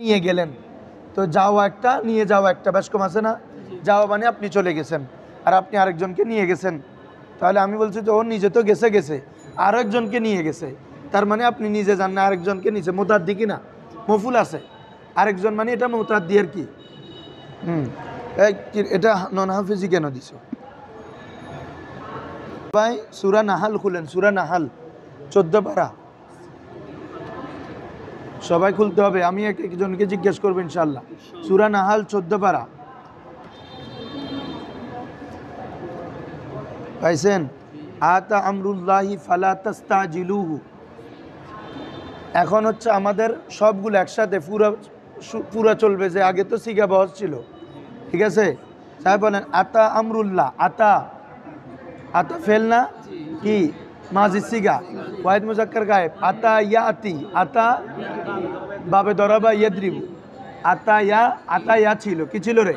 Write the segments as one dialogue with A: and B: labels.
A: নিয়ে গেলেন, তো যাওয়া একটা নিয়ে যাওয়া একটা, বেশ কম আছে না? যাওয়া মানে আপনি চলে গেছেন আর আপনি আরেকজনকে নিয়ে গেছেন, তাহলে আমি বলছি তো ও নিজে তো গেছে গেছে আরও একজনকে নিয়ে গেছে, তার মানে আপনি নিজে যান না, আরেকজনকে নিচে মোতাদ্দি কি না মফুল আছে, আরেকজন মানে এটা মোতাদ্দি আর কি। এটা নন হাফিজি কেন দিছ ভাই? সূরা নাহাল খুলেন, সূরা নাহাল 14 পারা, সবাই খুলতে হবে, আমি একজনকে জিজ্ঞেস করবো ইনশাল্লাহ। সূরা নাহাল 14 পারা পাইছেন? আতা আমরুল্লাহি ফালা তাস্তাজিলুহু। এখন হচ্ছে আমাদের সবগুলো একসাথে পুরা চলবে, যে আগে তো সিগা বহস ছিল, ঠিক আছে? সাহেব বলেন আতা আমরুল্লাহ, আতা আতা ফেল না কি মাজি সিগা, ওয়াহিদ মুজাক্কার গায়েব, আতা ইয়াতি, আতা বাবে দরাবা ইয়াদরিবু, আতা ইয়া ছিল, কি ছিল রে?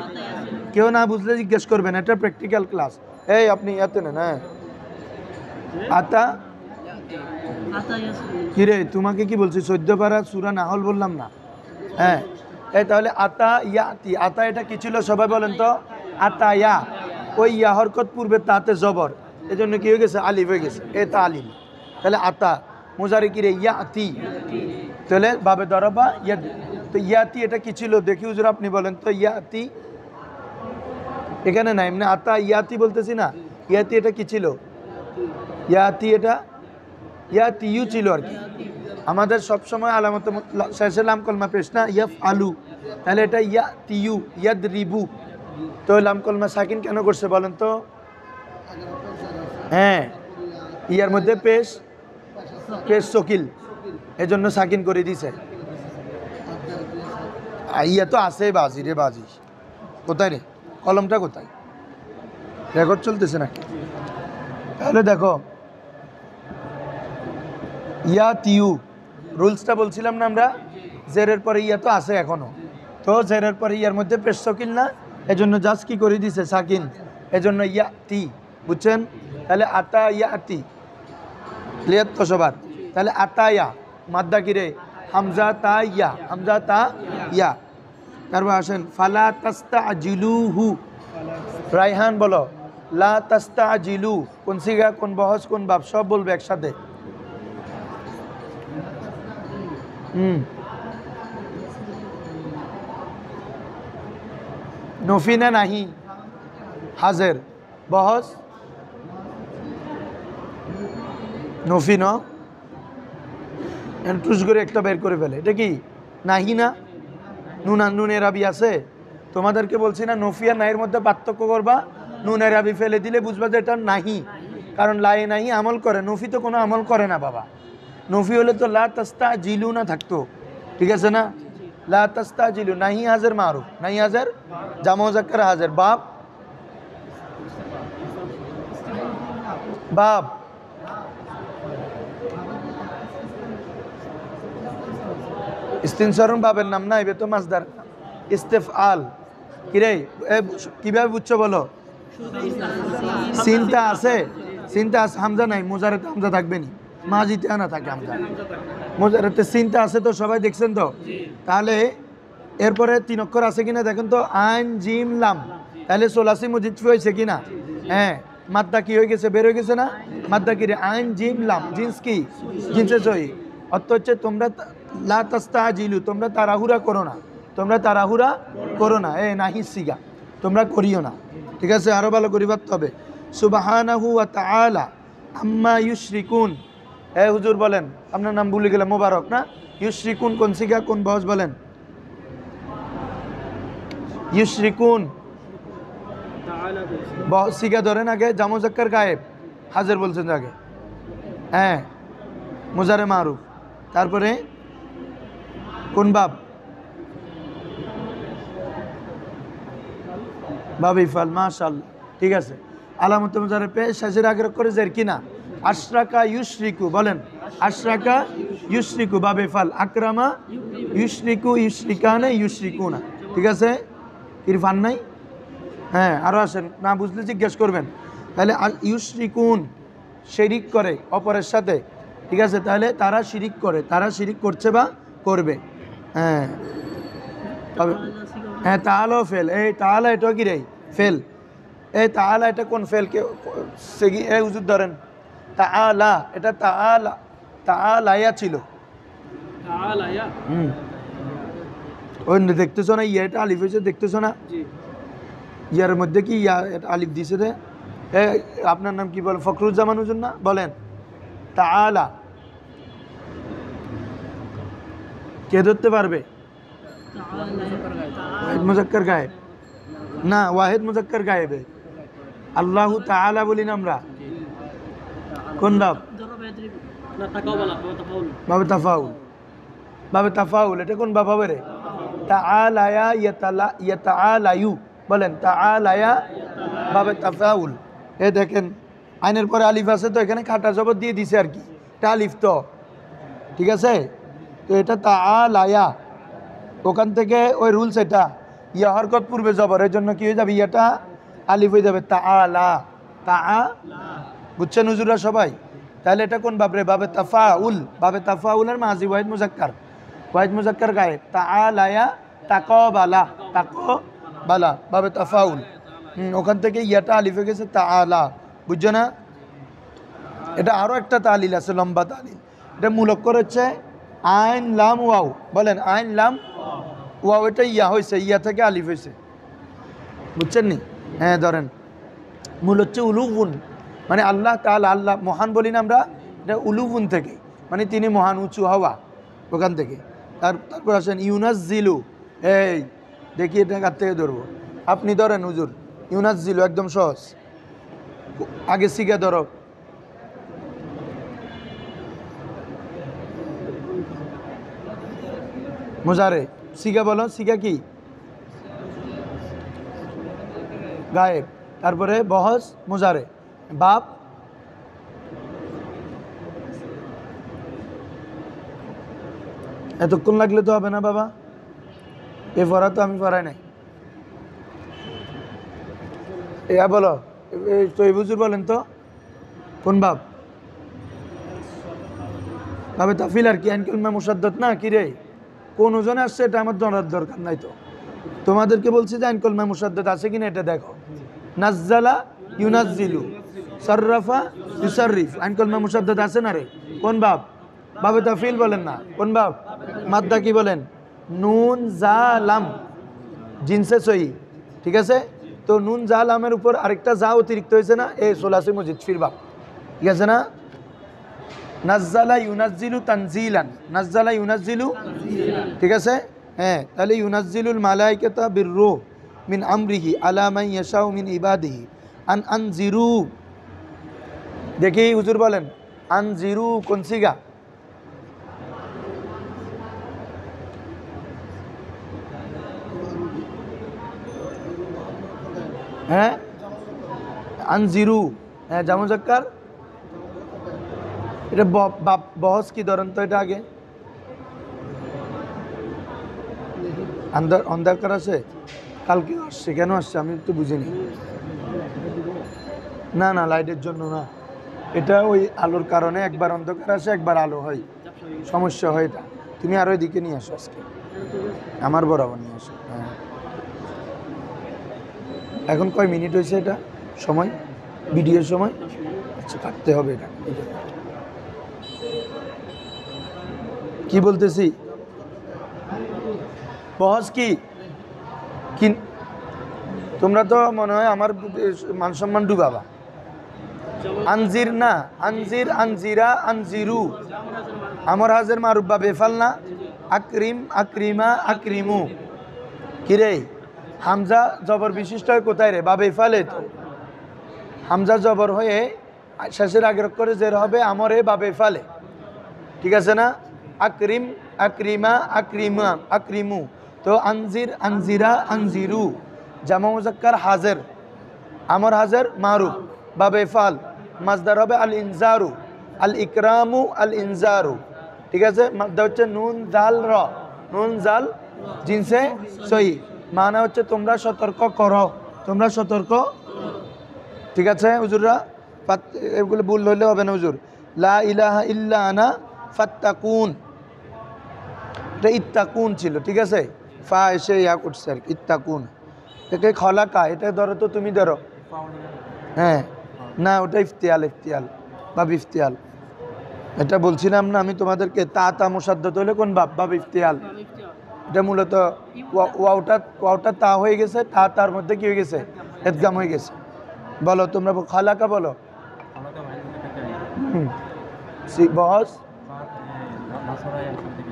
A: কেউ না বুঝলে জিজ্ঞেস করবেন, এটা প্র্যাকটিক্যাল ক্লাস। এই আপনি ইয়াতে নেন, হ্যাঁ আতা কি রে, তোমাকে কি বলছি 14 পারা সূরা নাহল বললাম না? হ্যাঁ, এই তাহলে আতা ইয়াতি, আতা এটা কি ছিল সবাই বলেন তো? আতা ইয়া, ওই ইয়া হরকত পূর্বে তাতে জবর, এই জন্য কি হয়ে গেছে? আলিফ হয়ে গেছে, এ তা আলিম। তাহলে আতা মুজারি কি রে? ইয়াতি, তাহলে বাবে দরাবা ইয়াদ, তো ইয়াতি এটা কি ছিল দেখি হুজুর আপনি বলেন তো? ইয়াতি এখানে নাই, এমনি আতা ইয়াতি বলতেছি না, ইয়াতি এটা কি ছিল? ইয়াতি এটা ইয়াতি ইউ ছিল আর কি, আমাদের সবসময় আলামত শেষে লাম কলমা পেশ না, ইয়াফ আলু, তাহলে এটা ইয়াতি ইউ ইয়াদ রিবু, তো লাম কলমা সাকিন কেন করছে বলেন তো? হ্যাঁ, ইয়ার মধ্যে পেশ সকিল, এজন্য সাকিন করে দিছে। ইয়া তো আছে বাজি রে, বাজি কোথায় রে? কলমটা কোথায়? রেকর্ড চলতেছে নাকি? তাহলে দেখো ইয়া তিউ রুলসটা বলছিলাম না আমরা, জেরের পরে ইয়া তো আছে এখনো, তো জেরের পরে ইয়ার মধ্যে পেশ সকিল না, এজন্য জাস্ট কি করে দিছে? সাকিন, এজন্য ইয়া তি, বুঝছেন? তাহলে আতা ইয়া তি, ক্লিয়ার তো সবার? তাহলে আতা ইয়া মাদ্দা কিরে? হামজা তা ইয়া, হামজা তা ইয়া। তারপর আসেন ফালা তাস্তাজিলুহু, রাইহান বলো লা তাস্তাজিলু, কোন সিগা, কোন বহস, কোন বাপ, সব বলবে একসাথে। নফি না নাহি? হাজের বহস নফি ন, টুস করে একটা বের করে ফেলে, এটা কি নাহি না? নুনের আবি আছে, তোমাদেরকে বলছি না নফি আর নাহির মধ্যে পার্থক্য করবা, নুনের আবি ফেলে দিলে বুঝবা যে এটা নাহি, কারণ লাই নাহি আমল করে, নফি তো কোনো আমল করে না বাবা। নফি হলে তো লা তাস্তাজিলু না থাকতো, ঠিক আছে না? লা তাস্তাজিলু, নাহি হাজের মারুফ, নাহি হাজের জামা মুযাক্কার হাজের, বাপ বাপ ইস্তিনসারুন বাবের নাম না, এবে তো মাসদার ইস্তেফআল। কিরে কিভাবে বুঝছো বলো? সিনটা আছে, সিনটা আছে, হামজা নাই, মুজারেতে হামজা থাকবে নি, মাজিতে না থাকে হামজা, মুজারেতে সিনটা আছে তো সবাই দেখছেন তো? তাহলে এরপরে 3 অক্ষর আছে কিনা দেখেন তো, আইন জিম লাম, তাহলে সোলাসি মুজিদফি হয়েছে কিনা? হ্যাঁ, মাদ্দা কি হয়ে গেছে? বের হয়ে গেছে না? মাদ্দা কি রে? আইন জিম লাম, জিন্স কি? জিন্সে সহি, অর্থ হচ্ছে তোমরা লা তাস্তাজিলু, তোমরা তাড়াহুড়া করো না, তোমরা তাড়াহুড়া করো না, এ নাহি সিগা, তোমরা করিও না, ঠিক আছে? আরো ভালো করে ভাবতে হবে। সুবহানাহু ওয়া তাআলা আম্মা ইউশরিকুন, এ হুজুর বলেন, আপনার নাম ভুলে গেলাম, মোবারক না? ইউশরিকুন কোন সিগা, কোন বহস বলেন? ইউশরিকুন বহস সিগা ধরেন আগে, জামা মুযাক্কার গায়েব, হাজির বলছেন আগে, হ্যাঁ মুজারে মারুফ, তারপরে কোন বাব? বাবি ফাল, মাশাআল্লাহ, ঠিক আছে। আলামত মুজারে পেশ, শেষের আগের করে জের কিনা? আশরাকা ইউশরিকু, বলেন আশরাকা ইউশরিকু, বাবে ফাল, আকরামা ইউশরিকু, ইউশরিকানা ইউশরিকুনা, ঠিক আছে? ইরফান নাই? হ্যাঁ, আরও আসেন, না বুঝলে জিজ্ঞেস করবেন। তাহলে ইউশরিকুন শিরিক করে অপরের সাথে, ঠিক আছে? তাহলে তারা শিরিক করে, তারা শিরিক করছে বা করবে, হ্যাঁ। তবে হ্যাঁ তাআলা ফেল, এই তাআলা এটা কি রে ফেল, এই তাআলা এটা কোন ফেল কে সেগি এই হুজুর ধরেন তাআলা, এটা তাআলা তাআলায়া ছিল
B: তাআলায়া
A: ওই দেখতেছো না ইয়া এটা আলিফ হয়েছে দেখতেছো না
B: জি
A: ইয়ার মধ্যে কি ইয়া এটা আলিফ দিছে রে এ আপনার নাম কি বল ফখরুজ্জামান হুজুর না বলেন তাআলা কে ধরতে পারবে ওয়াহিদ মুজাক্কার গায়েব না ওয়াহিদ মুজাক্কার গায়েবে আল্লাহু তাআলা বলি না আমরা কোন বাব
B: না তাকাওয়ালা তাকাউল
A: বাবে তাফাউল বাবে তাফাউল এটা কোন বাব হবে রে তাআলায়া ইয়াতাআলায়ু বলেন তাআলায়া বাবে তাফাউল এ দেখেন আইনের পরে আলিফ আছে তো এখানে কাটা জবর দিয়ে দিছে আর কি এটা আলিফ তো ঠিক আছে তো এটা তাআলায়া ওখান থেকে ওই রুলস এটা ইয়া হরকত পূর্বে জবর এর জন্য কি হয়ে যাবে ইয়াটা আলিফ হয়ে যাবে তাআলা বুঝছেন হুজুরা সবাই তাহলে এটা কোন বাবরে বাবে তাফাউল বাবে তাফাউলের মাজি ওয়াহিদ মুজাক্কার গায়ে তাআলায়া তাকাবালা তাকাবালা বাবে তাফাউল ওখান থেকে ইয়াটা আলিফ হয়ে গেছে তাআলা বুঝছো না এটা আরো একটা তালিল আছে লম্বা তালিল এটা মূলক্কর হচ্ছে আইন লাম ওয়াও বলেন আইন লাম ওয়াও এটা ইয়া হয়েছে ইয়া থেকে আলিফ হয়েছে বুঝছেন নি হ্যাঁ ধরেন মূল হচ্ছে উলুগুন মানে আল্লাহ তাআলা আল্লাহ মহান বলি না আমরা এটা উলুগুন থেকে মানে তিনি মহান উঁচু হওয়া ওখান থেকে তারপর আসেন ইউনাজ্জিলু এই দেখি এটা কার থেকে ধরবো আপনি ধরেন হুজুর ইউনাজ্জিলু একদম সহজ আগে শিখে ধরো মুজারে শিখা বলো শিখা কি গায়েব তারপরে বহস মুজারে বাপ এতক্ষণ লাগলে তো হবে না বাবা এ পড়া তো আমি পড়াই নাই এয়া বলো এই বুজুর বলেন তো কোন বাপ তবে তাফিল আর কি আইনকালমা মুসাদ্দাত না কি রে কোন ওজনে আসছে এটা আমার জানার দরকার নাই তো তোমাদেরকে বলছি যে আইনকালমা মুসাদ্দাত আছে কিনা এটা দেখো নাজ্জালা ইউনাজ্জিলু সাররাফা ইউসাররিফ আইনকালমা মুসাদ্দাত আছে না রে কোন বাপ বাবে তাফিল বলেন না কোন বাপ মাদ্দা কি বলেন নুন জালাম জিনসে সহি ঠিক আছে তো নুন জালামের উপর আরেকটা যা অতিরিক্ত হয়েছে না এ সোলাসি মজিদ ফির বাপ ঠিক আছে না নাজ্জালা ইউনাজ্জিলু তানজিলান নাজ্জালা ইউনাজ্জিলু ঠিক আছে হ্যাঁ তাহলে ইউনাজ্জিলুল মালাইকাতা বিররূহ মিন আমরিহি আলা মান ইয়াশাউ মিন ইবাদিহি আনজিরু দেখি হুজুর বলেন আনজিরু কোন সিগা হ্যাঁ আনজিরু হ্যাঁ জামু জাক্কার এটা বহস কি ধরেন তো এটা আগে অন্ধকার আছে কালকে আসছে কেন আসছে আমি একটু বুঝিনি না না লাইটের জন্য না এটা ওই আলোর কারণে একবার অন্ধকার আসে একবার আলো হয় সমস্যা হয় এটা তুমি আরো এদিকে নিয়ে আসো আজকে আমার বরাবর নিয়ে আসো হ্যাঁ এখন কয় মিনিট হয়েছে এটা সময় ভিডিওর সময় আচ্ছা কাটতে হবে এটা কি বলতেছি বহস কি তোমরা তো মনে হয় আমার মান সম্মান ডুবাবা আনজির না আনজির আনজিরা আনজিরু আমর হাজের মারুফ বা বেফাল না আকরিম আকরিমা আকরিমু কিরে হামজা জবর বিশিষ্ট হয় কোথায় রে বা বেফালে তো হামজা জবর হয়ে শেষের আগের করে জের হবে আমরে বা বেফালে ঠিক আছে না আকরিম আকরিমা আকরিমা আকরিমু তো আনজির আনজিরা আনজিরু জামা মুজাক্কার হাজের আমর হাজের মারুফ বা বেফাল মাজদার হবে আল ইনজারু আল ইকরামু আল ইনজারু ঠিক আছে মাদ্দা হচ্ছে নুন জাল র নুন জাল জিনসে সহি মানে হচ্ছে তোমরা সতর্ক করো তোমরা সতর্ক ঠিক আছে হুজুররা এগুলো ভুল হইলে হবে না হুজুর লা ইলাহা ইল্লা আনা ফাত্তাকুন এটা ইত্তাকুন ছিল ঠিক আছে ফা এসে ইয়া করছে আর কি, ইত্তাকুন। একে খলাকা, এটা ধরো তো, তুমি ধরো। হ্যাঁ, না ওটা ইফতিয়াল, ইফতিয়াল বাব ইফতিয়াল। এটা বলছিলাম না আমি তোমাদেরকে, তা মুসাদ্দাত হলে কোন বাব? বাব ইফতিয়াল। এটা মূলত ওয়াওটা তা হয়ে গেছে, তার মধ্যে কি হয়ে গেছে? ইদগাম হয়ে গেছে। বলো তোমরা, খালাকা বলো। বহস,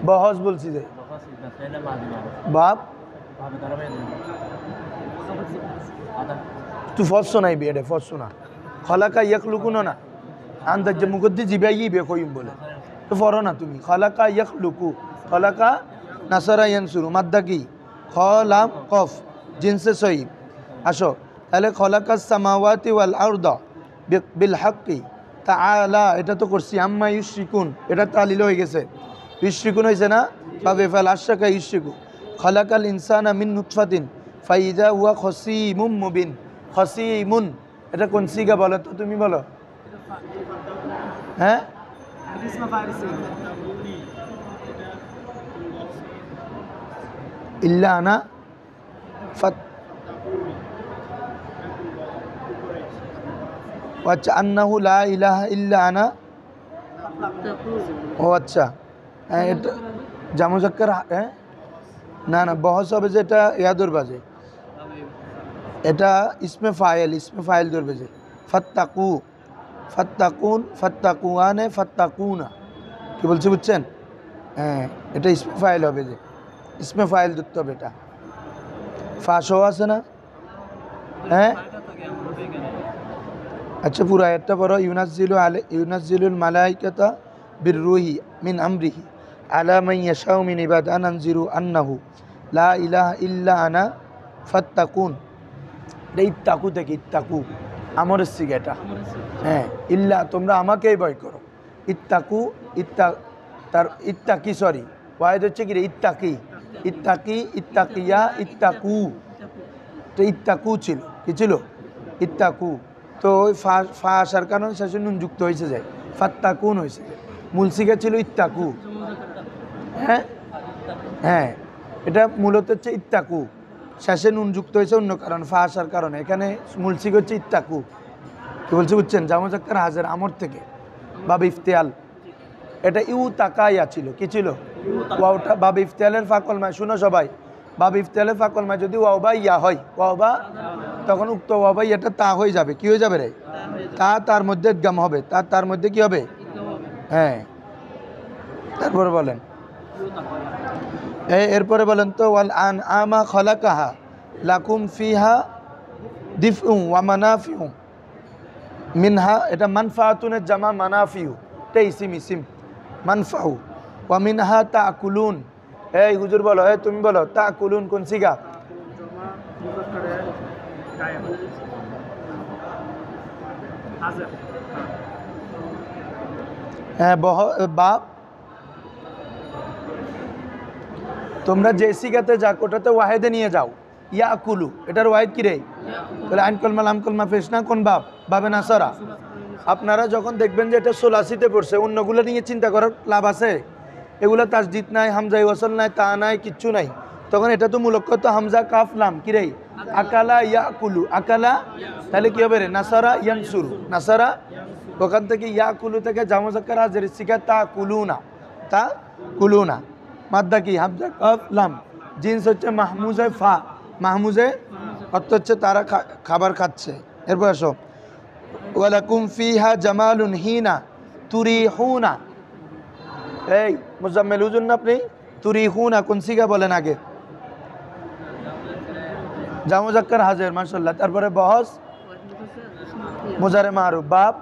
A: বহস বলছি যে বাপ তু ফসো নাই বিয়ে ফসো না, খালাকা ইয়াখলুকুনো না, আন্দাজ যে মুকদ্দি জিবাই বে কইম বলে তো ফরো না তুমি। খালাকা ইয়াখলুকু, খালাকা নাসারা ইয়ানসুরু, মাদ্দা কি? খলাম কফ, জিনসে সহিব। আসো তাহলে খলাকাস সামাওয়াতি ওয়াল আরদা বিল হাক্কি তাআলা, এটা তো করছি। আম্মা ইউশরিকুন, এটা তালিল হয়ে গেছে, ইউশরিকুন হয়েছে না? বাবে ফাল আশরাকা ইউশরিকু। খলাকাল ইনসানা মিন নুতফাতিন ফাইদা হুয়া খসিমুম মুবিন। খসিমুন, এটা কোন সিগা বলো তো, তুমি বলো। হ্যাঁ, ইল্লা আনা ফাত, আচ্ছা, আন্নাহু লা ইলাহা ইল্লা আনা। ও আচ্ছা, হ্যাঁ এটা জামুজাক্কার। হ্যাঁ, না না, বহস হবে যে এটা ইয়াদুর বাজে, এটা ইসমে ফাইল ধরবে যে ফাত্তাকু, ফাত্তাকুন, ফাত্তাকুয়ানে, ফাত্তাকুনা, কি বলছি বুঝছেন? হ্যাঁ, এটা ইসমে ফাইল হবে, যে ইসমে ফাইল ধরতে হবে। এটা ফাঁসও আছে না? হ্যাঁ, আচ্ছা পুরো আয়াতটা পড়ো। ইউনাজ্জিলুল মালাইকাতা বিররুহি মিন আমরিহি আলা মান ইয়াশাউ মিন ইবাদি আন আনজিরু আন্নাহু লা ইলাহা ইল্লা আনা ফাত্তাকুন। এটা ইত্তাকু থেকে, ইত্তাকু আমরের সিগা এটা। হ্যাঁ, ইল্লা, তোমরা আমাকেই ভয় করো। ইত্তাকু, তার ইত্তাকি, সরি ওয়াহিদ হচ্ছে কি রে? ইত্তাকি, ইত্তাকি, ইত্তাকিয়া, ইত্তাকু। তো ইত্তাকু ছিল, কি ছিল? ইত্তাকু। তো ওই ফা আসার কারণে শেষে নুন যুক্ত হয়েছে যায়, ফাত্তাকুন হয়েছে। মূল সিগা ছিল ইত্তাকু। হ্যাঁ হ্যাঁ, এটা মূলত হচ্ছে ইত্তাকু, শেষে নুন যুক্ত হয়েছে অন্য কারণ, ফা আসার কারণে। এখানে মূল সিগা হচ্ছে ইত্তাকু। কি বলছে বুঝছেন? জামুজাক্কার হাজার আমর থেকে বাব ইফতিয়াল। এটা ইউ তাকাইয়া ছিল, কি ছিল? ওয়াওটা বাব ইফতিয়ালের ফাকলমায়। শুনো সবাই, বাব ইফতিয়ালের ফাকলমায় যদি ওয়াও বা ইয়া হয়, ওয়াও বা, তখন উক্ত ওয়াও বা ইয়াটা তা হয়ে যাবে। কি হয়ে যাবে রে? তার মধ্যে ইদগাম হবে, তার মধ্যে কি হবে? হ্যাঁ, তারপরে বলেন, এরপরে বলেন তো, ওয়াল আনআমা খালাকাহা লাকুম ফিহা দিফউ ওয়া মানাফিউ মিনহা, এটা মানফাআতুনের জামা, মানাফিউ এটা ইসিম মানফাউ। ওয়া মিনহা তাকুলুন, এই হুজুর বলো, তুমি বলো, তাকুলুন কোন সিগা? হ্যাঁ, বাপ, তোমরা যে সিগাতে যাক ওটাতে ওয়াহেদে নিয়ে যাও। ইয়াকুলু, এটার ওয়াহিদ কি রে? তাহলে আইন কলমা লাম কলমা ফেস না, কোন বাপ? বাবে নাসারা। আপনারা যখন দেখবেন যে এটা সোলাসিতে পড়ছে, অন্যগুলো নিয়ে চিন্তা করার লাভ আছে? এগুলো তাসদিদ নাই, হামজাই ওয়াসল নাই, তা নাই, কিচ্ছু নাই। তখন এটা তো মূলত হামজা কাফ লাম, কি রে? আকালা ইয়াকুলু, আকালা, তাহলে কি হবে রে? নাসারা ইয়ানসুরু, নাসারা। ওখান থেকে ইয়াকুলু থেকে জামুজাক্কার হাজের সিগা তা কুলুনা, তা কুলুনা। মাদ্দা কি? হামজা কাফ লাম, জিন্স হচ্ছে মাহমুজে ফা, মাহমুজে অর্থ হচ্ছে তারা খাবার খাচ্ছে। এরপর আসো, ওয়ালাকুম ফিহা জামালুন হিনা তুরিহুনা। এই মুজাম্মেল হুজুর না আপনি? তুরিহুনা কোন সিগা বলেন আগে? জামুজাক্কার হাজির, মাশাআল্লাহ। তারপরে বহস মুজারে মারুফ, বাপ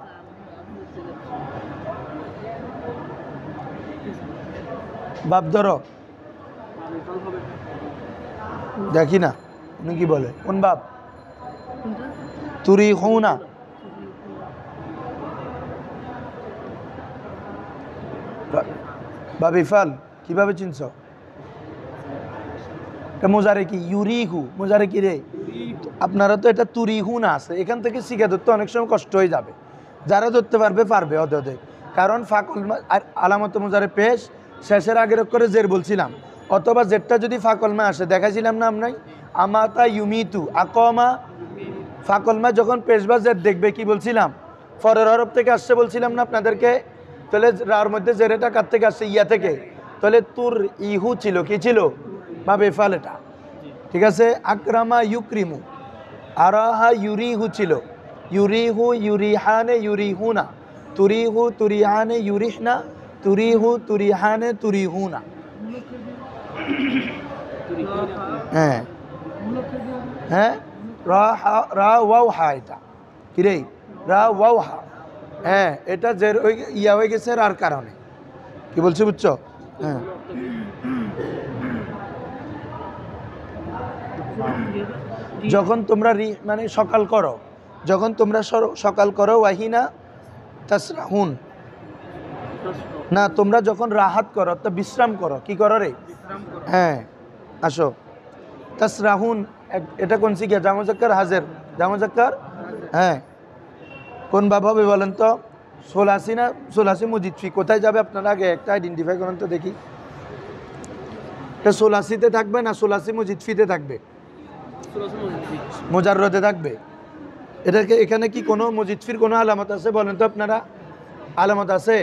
A: বাপ ধরো, দেখি না উনি কি বলে, কোন বাপ? তুরিহুনা, বাবিফাল কিভাবে চিনছ? মোজারে কি? ইউরিহু, মোজারে কি রে? আপনারা তো এটা তুরিহু না আছে, এখান থেকে শিখে ধরতে অনেক সময় কষ্ট হয়ে যাবে। যারা ধরতে পারবে অদে, কারণ ফাকল আর আলামত মোজারে পেশ শেষের আগের করে জের বলছিলাম, অথবা জেরটা যদি ফাকলমা আসে, দেখাছিলাম না আমরাই, আমাতা ইউমিতু, আকমা ফাকলমা যখন পেশবা জের দেখবে কি বলছিলাম, ফরের হরফ থেকে আসছে বলছিলাম না আপনাদেরকে। তাহলে রার মধ্যে জেরেটা কার থেকে আসছে? ইয়া থেকে। তাহলে তুর ইহু ছিল, কি ছিল? বা বেফাল এটা, ঠিক আছে। আকরামা ইউক্রিমু, আরাহা ইউরিহু ছিল, ইউরিহু ইউরিহানে ইউরিহুনা, তুরিহু তুরিহানে ইউরিহনা, তুরিহু তুরিহানে তুরিহুনা। হ্যাঁ হ্যাঁ, রা ওয়াও হা, এটা কি রে? রা ওয়াও হা। হ্যাঁ, এটা যে ওই ইয়া হয়ে গেছে আর কারণে, কি বলছি বুঝছো? হ্যাঁ, যখন তোমরা মানে সকাল করো, যখন তোমরা সকাল করো, ওয়াহিনা তাসরাহুন, না তোমরা যখন রাহাত করো তো বিশ্রাম করো, কি করো রে? হ্যাঁ, আসো। তাসরাহুন এটা কোন শিখে? জামুজাক্কার হাজের, জামুজাক্কার। হ্যাঁ, কোন বাব হবে বলেন তো? সোলাসি না সোলাসি মুজিদফি? কোথায় যাবে আপনারা আগে একটা আইডেন্টিফাই করেন তো দেখি। এটা সোলাসিতে থাকবে না সোলাসি মুজিদফিতে থাকবে? মোজাররদে থাকবে। এটাকে এখানে কি কোনো মুজিদফির কোনো আলামত আছে বলেন তো আপনারা? আলামত আছে?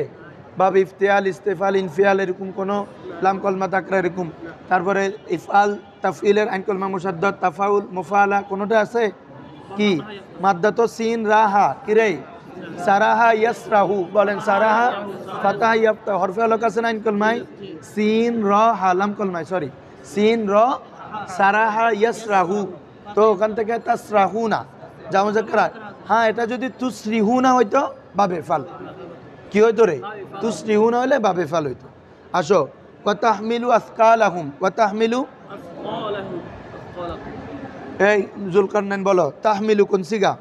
A: বাব ইফতিয়াল, ইস্তেফাল, ইনফিয়াল, এরকম কোনো লাম কলমা তাকরা এরকম, তারপরে ইফআল, তাফইলের আইন কলমা মুসাদ্দাদ, তাফাউল, মুফালা কোনোটা আছে কি? মাদ্দাত সিন রাহা, কি রে? সারাহা ইয়াসরাহু বলেন, সারাহা ফাতাহ ইয়াফতা, হরফে আলোক আছে না আইন কলমায়? সিন র হা, লাম কলমায় সরি, সিন র, সারাহা ইয়াসরাহু। তো ওখান থেকে তাসরাহুনা জামুজাক্কার। হ্যাঁ, এটা যদি তুসরিহুনা হইতো বাবে ফাল, কি হইতো রে? তুসরিহুনা হইলে বাবে ফাল হইতো। আসো, ওয়া তাহমিলু আসকালাহুম, ওয়া তাহমিলু, এই জুলকারনাইন বলো তাহমিলু কোন সিগা?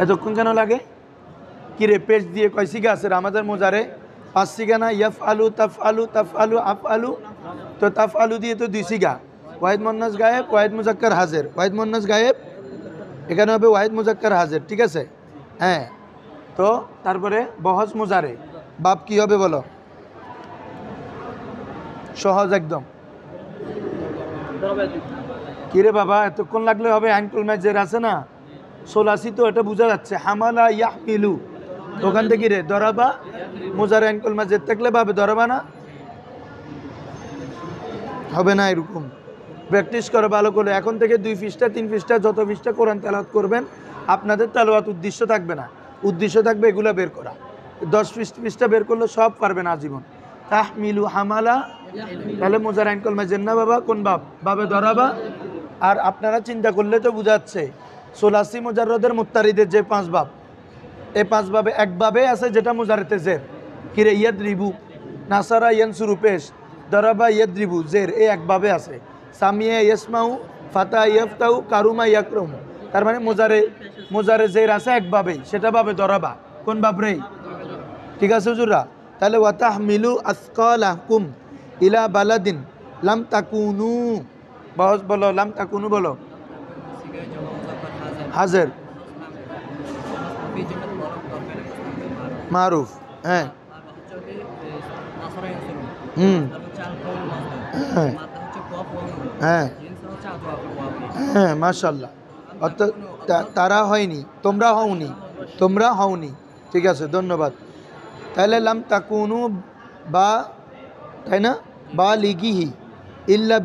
A: এতক্ষণ কেন লাগে? কি রে, পেজ দিয়ে কয় সিগা আছে আমাদের মোজারে? 5 সিগা না? ইয়াফ আলু, তাফ আলু, তাফ আলু, আফ আলু। তো তাফ আলু দিয়ে তো 2 সিগা, ওয়াহিদ মুন্নাস গায়েব, ওয়াহিদ মুজাক্কার হাজির, ওয়াহিদ মুন্নাস গায়েব, এখানে হবে ওয়াহিদ মুজাক্কার হাজির, ঠিক আছে। হ্যাঁ, তো তারপরে বহজ মুজারে বাপ কি হবে বলো? সহজ একদম। কিরে বাবা এতক্ষণ লাগলে হবে? আইনকুল ম্যাচের আছে না সোলাসি, তো এটা বোঝা যাচ্ছে। হামালা ইয়াহমিলু, ওখান থেকে রে দরাবা মুজারে আইনকুল ম্যাচের থাকলে ভাবে দরাবা না, হবে না। এরকম প্র্যাকটিস করো ভালো করে। এখন থেকে 2 পৃষ্ঠা 3 পৃষ্ঠা যত পৃষ্ঠা কোরআন তেলাওয়াত করবেন, আপনাদের তেলাওয়াত উদ্দেশ্য থাকবে না, উদ্দেশ্য থাকবে এগুলো বের করা। 10 পৃষ্ঠা বের করলে সব পারবেন আজীবন। তাহমিলু, হামালা, তাহলে মোজার আইন কলমা জেন্না বাবা কোন বাব? বাবে দরাবা। আর আপনারা চিন্তা করলে তো বুঝাচ্ছে সোলাসি মুজাররদের মুত্তারিদের যে 5 বাব, এই 5 বাবে এক বাবে আছে যেটা মুজারেতে জের, কিরে ইয়াদরিবু, নাসারা ইয়ানসুরু পেশ, দরাবা ইয়াদরিবু জের, এই এক বাবে আছে। সামিয়া ইয়াসমাউ, ফাতা ইয়াফতাউ, কারুমা ইয়াকরুম, তার মানে মুজারে জের আছে এক বাবেই, সেটা বাবে দরাবা। কোন বাব রে? ঠিক আছে হুজুররা? তাহলে ওয়া তাহমিলু আসকালাকুম ইলা বালাদিন লাম তাকুনু, বহজ বলো, লাম তাকুনু বলো, হাজির মারুফ। হ্যাঁ হ্যাঁ হ্যাঁ হ্যাঁ, মাশাআল্লাহ। অর্থাৎ তারা হয়নি, তোমরা হওনি, তোমরা হওনি, ঠিক আছে, ধন্যবাদ। তাহলে লাম তাকুনু বা, তাই না, বা লিগিহি ইল্লা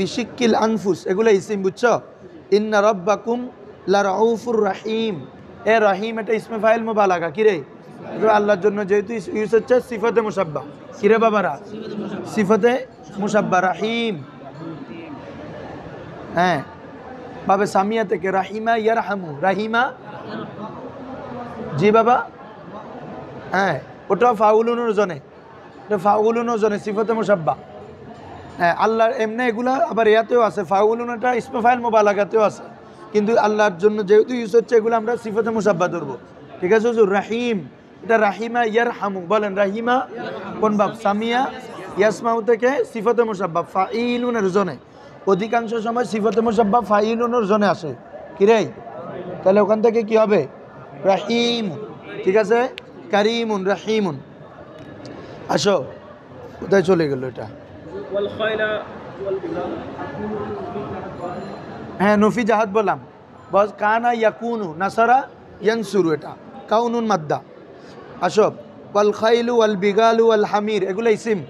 A: বিশিক্কিল আনফুস, এগুলো ইসিম, বুঝছো? ইন্না রাব্বাকুম লারাউফুর রাহিম, এ রহিম এটা ইসমে ফাইল মুবালাগা, কিরে? আল্লাহর জন্য যেহেতু ইউজ হচ্ছে সিফাতে মুসাব্বা, কিরে বাবারা? সিফাতে মুসাব্বা রাহিম। হ্যাঁ, বাবে সামিয়া থেকে রাহিমা ইয়ারহামু, রাহিমা, জি বাবা। হ্যাঁ, ওটা ফাউলুনুর জনে, এটা ফাউলুনুর জনে সিফাতে মুসাব্বা। হ্যাঁ, আল্লাহর এমনি এগুলা আবার ইয়াতেও আছে, ফাউলুনটা ইসমে ফাইল মুবালাগাতেও আছে, কিন্তু আল্লাহর জন্য যেহেতু ইউজ হচ্ছে এগুলো আমরা সিফাতে মুসাব্বা ধরবো, ঠিক আছে হুজুর? রাহিম, এটা রাহিমা ইয়ারহামু, বলেন রাহিমা কোন বাব? সামিয়া ইয়াসমাউ থেকে সিফাতে মুসাব্বা ফাইলুনের জনে, অধিকাংশ সময় সিফাতে মুসাব্বা ফাইলুনের জনে আসে, কি রে? তাহলে ওখান থেকে কি হবে রাহিম, ঠিক আছে, কারিমুন রাহিমুন। আসো, কোথায় চলে গেল এটা?
B: والخيل والبغال
A: হ্যাঁ, নফি জাহাদ বললাম, বস কানা ইয়াকুনু নাসারা ইয়ানসুরু, এটা কাউনুন মাদ্দা। আসো, ওয়াল খাইলু ওয়াল বিগালু ওয়াল হামির, এগুলো ইসিম,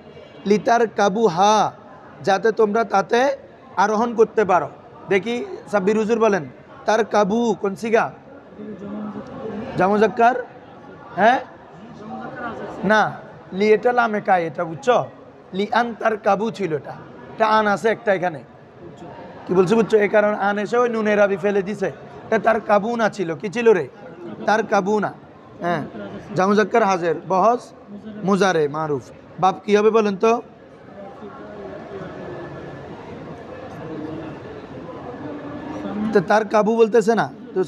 A: লিতার কাবু হা, যাতে তোমরা তাতে আরোহণ করতে পারো। দেখি সাব্বির হুজুর বলেন, তার কাবু কোন সিগা? জামুজাক্কার, হ্যাঁ না, লি এটা লামে কায়, এটা বুঝছো? লি আন তার কাবু ছিল, এটা আন আছে একটা এখানে, কি বলছো বুঝছো? এই কারণে আন এসে ওই নুনের আবি ফেলে দিছে, এটা তার কাবু না ছিল, কি ছিল রে? তার কাবু না। হ্যাঁ, জামুজাক্কার হাজের, বহস মুজারে মারুফ। বাপ কি হবে বলেন তো? তো তার কাবু বলতেছে না তো,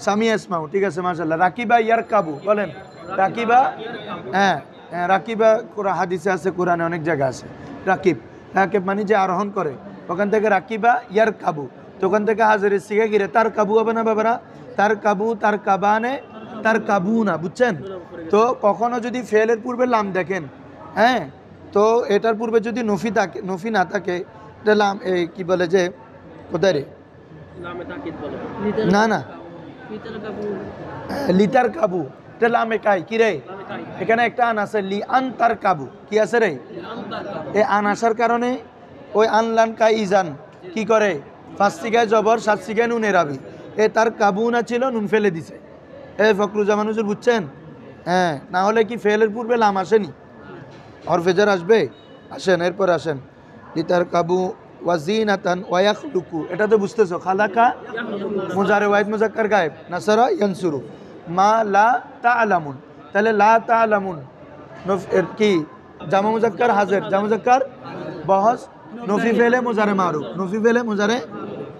A: সামিয়া ইসমাউ, ঠিক আছে মাশাআল্লাহ। রাকিবা ইয়ার কাবু বলেন, রাকিবা, হ্যাঁ হ্যাঁ, রাকিবা হাদিসে আছে, কোরআনে অনেক জায়গা আছে। রাকিব, রাকিব মানে যে আরোহণ করে, ওখান থেকে রাকিবা ইয়ার কাবু, তো ওখান থেকে হাজারের শিখে গিরে তার কাবু হবে না বাবারা? তার কাবু, তার কাবানে, তার কাবু না, বুঝছেন তো? কখনো যদি ফেলের পূর্বে লাম দেখেন, হ্যাঁ, তো এটার পূর্বে যদি নফি থাকে, নফি না থাকে, এটা লাম এই কি বলে যে, কোথায় রে?
B: নামে তাকিদ বলে
A: না না,
B: লিতার কাবু
A: লিতার কাবু, এটা লামে কাই, কি রে?
B: নামে কাই
A: এখানে একটা আন আছে, লি আন তার কাবু, কি আছে রে?
B: আন্তার কাবু
A: এই আন আসার কারণে ওই আনলান কাই ইজান কি করে, পাঁচ সিগায় জবর, সাত সিগায় নুনের আবি, এ তার কাবু না ছিল, নুন ফেলে দিছে। ফখরুজ্জামান হুজুর বুঝছেন? হ্যাঁ, না হলে কি ফেলের পূর্বে লাম আসেনি, হরফেজার আসবে? আসেন, এরপর আসেন, লিতার কাবু ওয়াজিনাতান ওয়ায়াখলুকু, এটা তো বুঝতেছো, খালাকা মুজারে ওয়াহিদ মুজাক্কার গায়েব, নাসারা ইয়ানসুরু, মা লা তাআলামুন, তাহলে লা তাআলামুন কি জামা মুজাক্কার হাজির, জামা মুজাক্কার বহস, নফি ফেলে মুজারে মারুফ, নফি ফেলে মুজারে,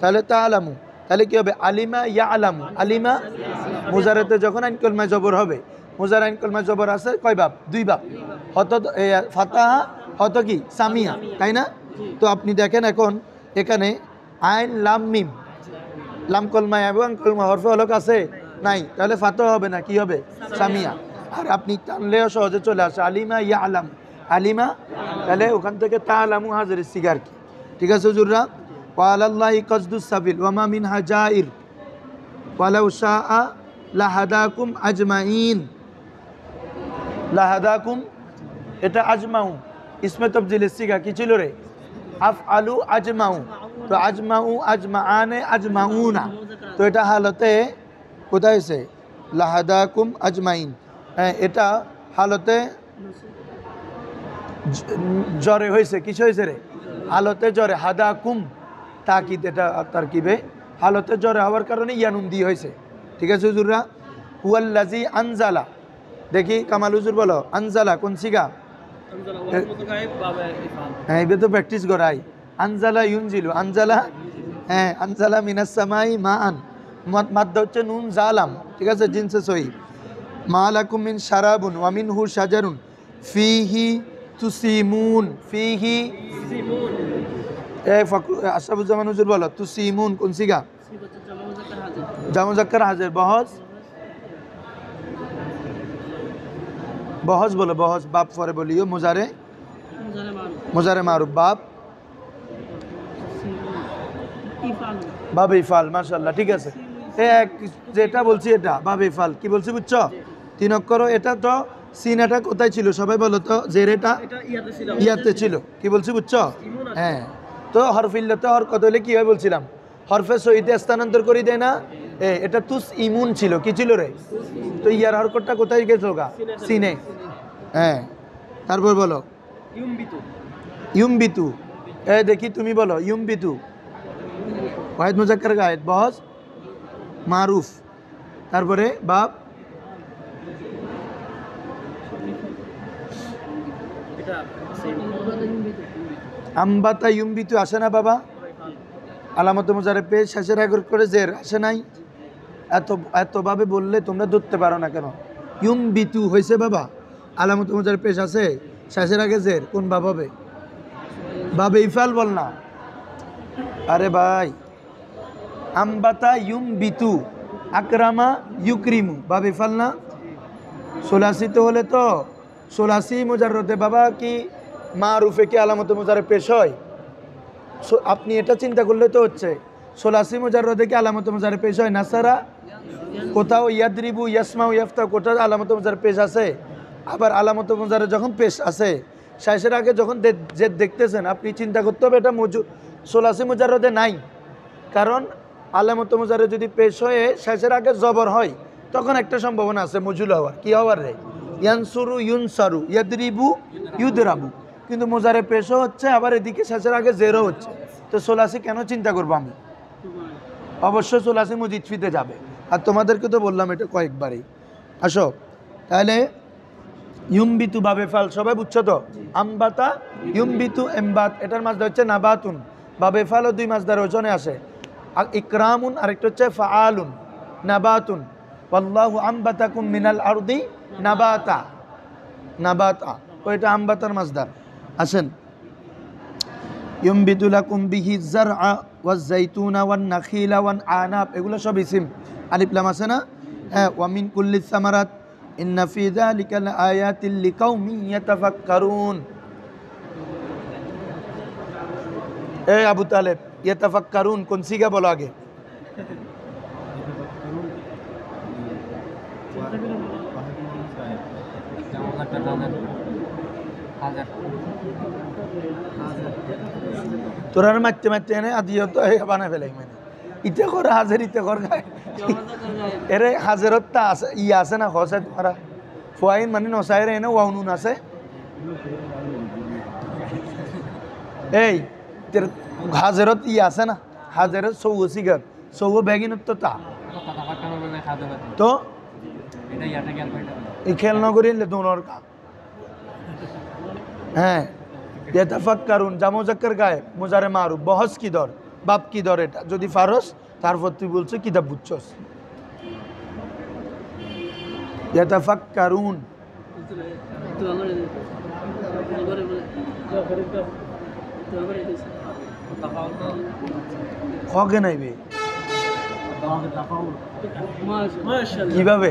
A: তাহলে তাআলামু, তাহলে কি হবে? আলিমা ইয়ালামু, আলিমা মুজারেতে যখন আইন কলমায় জবর হবে, মুজার আইন কলমায় জবর আছে কয় বাপ? দুই বাপ, হত ফাতাহা, হত কি সামিয়া, তাই না? তো আপনি দেখেন এখন এখানে আইন লাম মিম, লাম কলমায় এবং কলমা হরফে হলক আছে নাই, তাহলে ফাতহ হবে না, কি হবে? সামিয়া। আর আপনি টানলেও সহজে চলে আসে আলিমা ইয়া আলাম, আলিমা, তাহলে ওখান থেকে তাআলামু হাজির সিগার কি, ঠিক আছে হুজুররা? ওয়ালাল্লাহি কসদুস সাবিল ওয়া মা মিনহা জাইর ওয়ালাউ শাআ লাহাদাকুম আজমাইন, লাহাদাকুম, এটা আজমাউ, ইসমে তাফজিলের সিগা, কি ছিল রে? আফআলু আজমাউ, তো আজমাউ, আজমাআনে, আজমাউনা, তো এটা হালতে কোথায় হয়েছে? লাহাদাকুম আজমাইন, হ্যাঁ, এটা হালতে জ্বরে হয়েছে, কিছু হয়েছে রে? হালতে জ্বরে, হাদাকুম তাকিদ, এটা তারকিবে, হালতে জ্বরে হওয়ার কারণে ইয়ানুন দিয়ে হয়েছে, ঠিক আছে হুজুররা? হুয়াল্লাজি আনজালা, দেখি কামাল হুজুর বলো, আনজালা কোন সিগা?
B: আনজালা ওয়াল মুতাকাইব বাবে ইফাল
A: হ্যাঁ, এবার তো প্র্যাকটিস করাই। আনজালা ইউনজিলু, আনজালা, হ্যাঁ, আনজালা মিনাস সামাই মা আন, মাদ্দা হচ্ছে নুন জালাম, ঠিক আছে, জিনসে সহি। মা লাকুম মিন শারাবুন ওয়া মিনহু শাজারুন ফিহি তুসিমুন, ফিহি,
B: সিমুন
A: আশরাফুজ্জামান হুজুর বলো, তুসিমুন কোন সিগা?
B: সিবাত জামা মুজাক্কার হাজির
A: জামা মুজাক্কার হাজির, বহস, বহস বলো, বহস, বাপ পরে বলিও, মুজারে,
B: মুজারে মারুফ
A: মুজারে মারুফ, বাপ,
B: সিমুন ইফাল
A: বাবে ইফাল, মাশাআল্লাহ, ঠিক আছে। এক যেটা বলছি এটা বাবে ইফাল, কি বলছি বুঝছো? তিন অক্ষর, এটা তো সিনাটা কোথায় ছিল সবাই বলো তো? জেরেটা
B: এটা ইয়াতে ছিল
A: ইয়াতে ছিল, কি বলছি বুঝছো? হ্যাঁ, তো হরফিল্লাতে হর কত হলে কি হয় বলছিলাম? হরফে সহিতে স্থানান্তর করে দেয় না, এটা তুস ইমুন ছিল, কি ছিল রে? তো ইয়ার হরকতটা কোথায় গেছিল গা? সিনে, হ্যাঁ, তারপর বলো
B: ইউমবিতু
A: ইউমবিতু, দেখি তুমি বলো ইউমবিতু, ওয়াহিদ মুজাক্কার গায়েদ, বহস মারুফ, তারপরে বাপ,
B: এটা সিমুন
A: আম্বাতা ইউমবিতু আসে না বাবা? আলামত মুজারে পেশ শেষের আগর করে জের আসে নাই? এতভাবে বললে তোমরা ধরতে পারো না কেন? ইউমবিতু হয়েছে বাবা, আলামত মুজারে পেশ আছে, শেষের আগে জের, কোন বাব হবে? বাবে ইফাল বল না, আরে ভাই, আম্বাতা ইউমবিতু, আকরামা ইউক্রিমু বাবে ফাল না সোলাসিতে হলে তো সোলাসি মুজাররদে বাবা কি মারুফে কি আলামতে মুজারে পেশ হয় আপনি এটা চিন্তা করলে তো হচ্ছে সোলাসি মুজাররদে কি আলামতে মুজারে পেশ হয় নাসারা কোথাও ইয়াদরিবু ইয়াসমাউ ইয়াফতা কোথাও আলামতে মুজারে পেশ আছে আবার আলামতে মুজারে যখন পেশ আছে শেষের আগে যখন যে দেখতেছেন আপনি চিন্তা করতে হবে এটা সোলাসি মুজাররদে নাই কারণ আলামতে মুজারে যদি পেশ হয়ে শেষের আগে জবর হয় তখন একটা সম্ভাবনা আছে মজুল হওয়ার কি হওয়ার রে ইয়ানসুরু ইউনসারু ইয়াদরিবু ইউদরাবু কিন্তু মুজারে পেশও হচ্ছে আবার এদিকে শেষের আগে জেরো হচ্ছে তো সোলাসি কেন চিন্তা করবো আমি অবশ্যই সোলাসি মুজিদ ফিতে যাবে আর তোমাদেরকে তো বললাম এটা কয়েকবারই আসো তাহলে ইউমবিতু বাবে ফাল সবাই বুঝছো তো আমবাতা ইউমবিতু এমবাত এটার মাঝে হচ্ছে নাবাতুন বাবে ফালও দুই মাসদার ওজনে আসে আর ইকরামুন আরেকটা হচ্ছে ফাআলুন নাবাতুন ওয়াল্লাহু আমবাতাকুম মিনাল আরদি নাবাতা নাবাতা ওইটা আমবাতার মাসদার আসেন ইউমবিতু লাকুম বিহি যারআ ওয়াজ যাইতুনা ওয়ান নাখিলা ওয়ান আনাব এগুলো সব ইসিম আলিফ লাম আছে না হ্যাঁ ওয়া মিন কুল্লিস সামারাত ইন্না ফি যালিকা লাআয়াতিল লিকাউমিন ইয়াতাফাক্কারুন এ আবু তালেব ইয়াতাফাক্কারুন কোন সিগা বলো আগে তোরা মারতে মারতে এনে আদিও তো বানায় ফেলাই মানে ইতে কর হাজার ইতে কর গায় এরে হাজারতটা আছে আছে না হসে তোমারা ফুয়াইন মানে নসাইর এনে ওয়াউনুন আছে এই হাজারত আছে না হাজারত সৌ সিগার সৌ ব্যাগিনত তা তো এই খেল নগরীলে দোনোর কাম হ্যাঁ ইয়াতাফাক্কারুন জামু যাক্কার গায়ে মুজারে মারুফ বহস কি দর বাপ কি দর এটা যদি ফারস তারপর তুই বলছো কিতাব বুঝছস ইয়াতাফাক্কারুন হকে নাইবে কিভাবে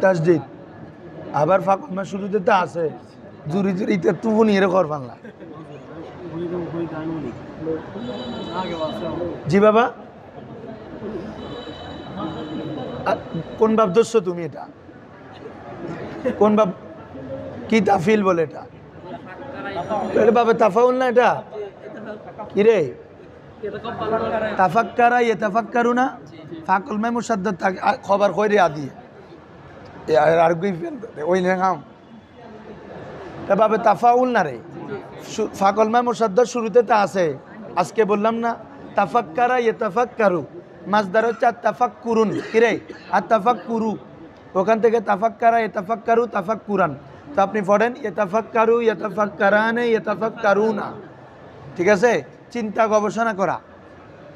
A: তাসদিদ আবার ফাকমা শুরুতে তো আছে জুরি জুরিতে তুবু নিয়ে কর বাংলা জি বাবা কোন বাপ দোষ তুমি এটা কোন বাপ কি তাফিল বলে এটা বাবা তাফাউল না এটা কিরে তাফাক্কারা ইয়াতাফাক্কারুনা ফাকল মে মুসাদ্দাদ খবর কইরে আদি আর গই ওই নাম তা বাবা তাফাউল না রে ফাকল মে মুসাদ্দাদ শুরুতে তা আছে আজকে বললাম না তাফাক্কারা ইয়াতাফাক্কারু মাসদার হচ্ছে তাফাক্কুরুন কিরে আর তাফাক্কুরু ওখান থেকে তাফাক্কারা ইয়াতাফাক্কারু তাফাক্কুরান তো আপনি পড়েন ইয়াতাফাক্কারু ইয়াতাফাক্কারানে ইয়াতাফাক্কারুনা ঠিক আছে চিন্তা গবেষণা করা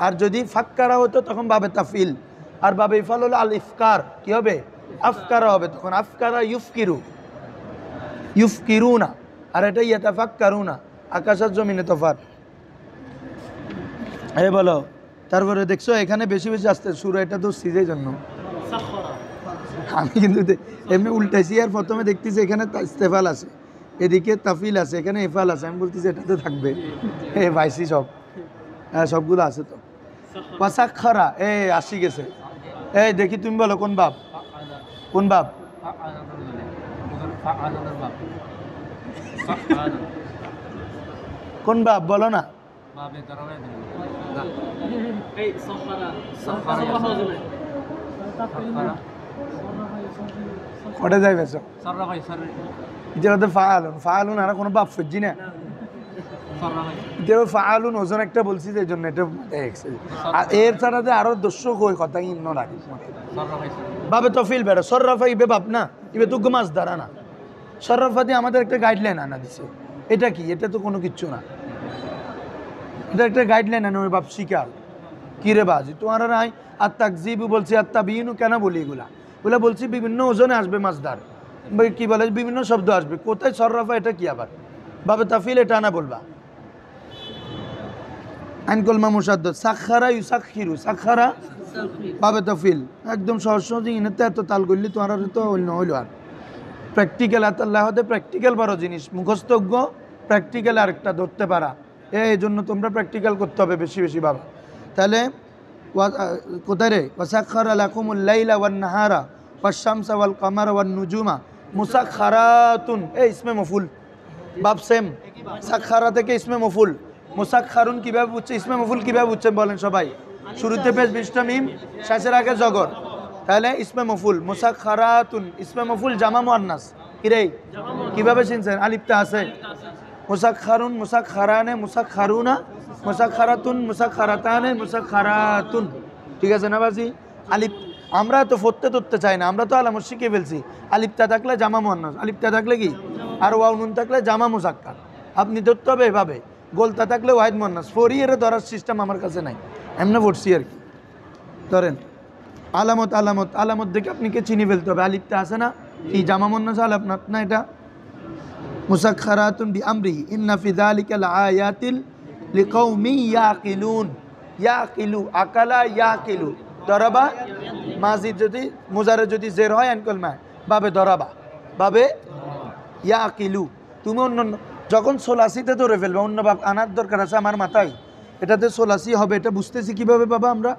A: আর যদি ফাক্কারা হতো তখন বাবে তাফিল আর বাবে ইফাল হলো আল ইফকার কি হবে আফকারা হবে তখন আফকারা ইউফকিরু ইউফকিরুনা আর এটা ইয়াতাফাক্কারুনা আকাশ আর জমিনে তফাৎ এই বলো তারপরে দেখছো এখানে বেশি বেশি আসতে শুরু এটা তো সিজের জন্য আমি কিন্তু এমনি উল্টাইছি আর প্রথমে দেখতেছি এখানে ইস্তেফাল আছে এদিকে তাফিল আছে এখানে ইফাল আছে আমি বলতেছি এটা তো থাকবে এ ভাইসি সব হ্যাঁ সবগুলো আছে তো পাসাক্ষরা এ আসি গেছে এই দেখি তুমি বলো কোন বাপ কোন বাপ কোন বাপ বলো না কটে যাই বেশ এটা ফাআলুন ফাআলুন আর কোনো বাপ ফজি না এটা ফাআলুন ওজন একটা বলছি যে এই জন্য এটা আর এর ছাড়াতে আরো দর্শক হই কথা ইন্ন রাখি বাবে তফিল বেড়া সররাফা ইবে বাপ না ইবে তো মাছ দাঁড়া না সররাফাতে আমাদের একটা গাইডলাইন আনা দিছে এটা কি এটা তো কোনো কিচ্ছু না এটা একটা গাইডলাইন আনে ওই বাপ শিকার কিরে বাজি তোমার নাই আর তাকজিবু বলছি আর তাবিনু কেন বলি এগুলা ওগুলা বলছি বিভিন্ন ওজনে আসবে মাছদার কি বলে বিভিন্ন শব্দ আসবে কোথায় সররাফা এটা কি আবার বাবে তাফিল এটা না বলবা। আইন কলমা মুসাদ্দদ সাক্ষারা ইউসাক্ষিরু সাক্ষারা বাবে তাফিল একদম সহজ সহজ ইনাতে এত তাল করলি তোমার আর তো অন্য হইল আর প্র্যাকটিক্যাল আল্লাহ হতে প্র্যাকটিক্যাল বড় জিনিস মুখস্থজ্ঞ প্র্যাকটিক্যাল আরেকটা ধরতে পারা এই জন্য তোমরা প্র্যাকটিক্যাল করতে হবে বেশি বেশি বাবা। তাহলে কোথায় রে ওয়াসাক্ষারা লাকুমুল লাইলা ওয়ান নাহারা ওয়াশ-শামসা ওয়াল কামারা ওয়ান নুজুমা মুসাক্ষারাতুন এই ইসমে মফুল বাপ সেম সাক্ষারা থেকে ইসমে মফুল মুসাক্ষারুন কিভাবে বুঝছে ইসমে মফুল কিভাবে বুঝছেন বলেন সবাই শুরুতে পেশ বিশটা মিম শেষের আগে জগর তাহলে ইসমে মফুল মুসাক্ষারাতুন ইসমে মফুল জামা মুআন্নাস কিরে কিভাবে চিনছেন আলিফটা আছে মুসাক্ষারুন মুসাক্ষারানে মুসাক্ষারুনা মুসাক্ষারাতুন মুসাক্ষারাতানে মুসাক্ষারাতুন ঠিক আছে না বাজি আলিফ আমরা তো ফতে ধরতে চাই না আমরা তো আলামত শিখে ফেলছি আলিফটা থাকলে জামা মুআন্নাস আলিফটা থাকলে কি আর ওয়াও নুন থাকলে জামা মুজাক্কার আপনি ধরতে হবে এভাবে গোলতা থাকলে ওয়াহিদ মুআন্নাস ফরিয়ের ধরার সিস্টেম আমার কাছে নাই এমনি পড়ছি আর কি ধরেন আলামত আলামত আলামত দেখে আপনি কে চিনি ফেলতে হবে আলিফটা আছে না কি জামা মুআন্নাস আলামত না এটা মুসাক্ষারাতুন বিআমরিহি ইন্না ফি যালিকা লাআয়াতিল লিকাউমি ইয়াকিলুন ইয়াকিলু আকালা ইয়াকিলু দরাবা মাজি যদি মুজারে যদি জের হয় আইন কলমা বাবে দরাবা বাবে ইয়াকিলু তুমি অন্য যখন সোলাসিতে ধরে ফেলবে অন্য বাপ আনার দরকার আছে আমার মাথায় এটাতে সোলাসি হবে এটা বুঝতেছি কিভাবে বাবা আমরা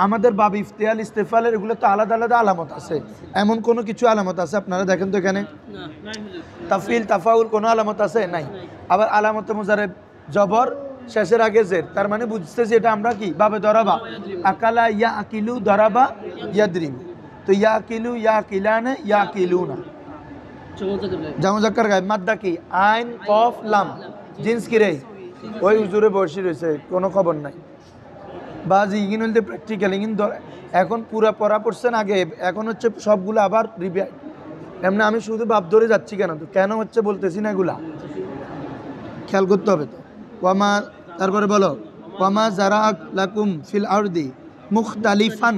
A: আমাদের বাব ইফতিয়াল ইস্তেফালের এগুলো তো আলাদা আলাদা আলামত আছে এমন কোনো কিছু আলামত আছে আপনারা দেখেন তো এখানে তাফিল তাফাউল কোনো আলামত আছে নাই আবার আলামতে মুজারে জবর শেষের আগে জের তার মানে বুঝতেছি এটা আমরা কি বাবে দরাবা আকালা ইয়া আকিলু দরাবা ইয়াদরিবু তো ইয়া আকিলু ইয়া আকিলানে ইয়া আকিলুনা জামু যাক্কার গায়েব মাদ্দা কি আইন কফ লাম জিন্স কি রে ওই হুজুরে বসে রয়েছে কোনো খবর নাই বাজি ইগিন হইতে প্র্যাকটিক্যাল ইগিন এখন পুরা পড়া পড়ছেন আগে এখন হচ্ছে সবগুলো আবার রিভাইজ এমনি আমি শুধু ভাব ধরে যাচ্ছি কেন তো কেন হচ্ছে বলতেছি না এগুলা খেয়াল করতে হবে তো ওয়ামা তারপরে বলো ওয়ামা জারাক লাকুম ফিল আরদি মুখতালিফান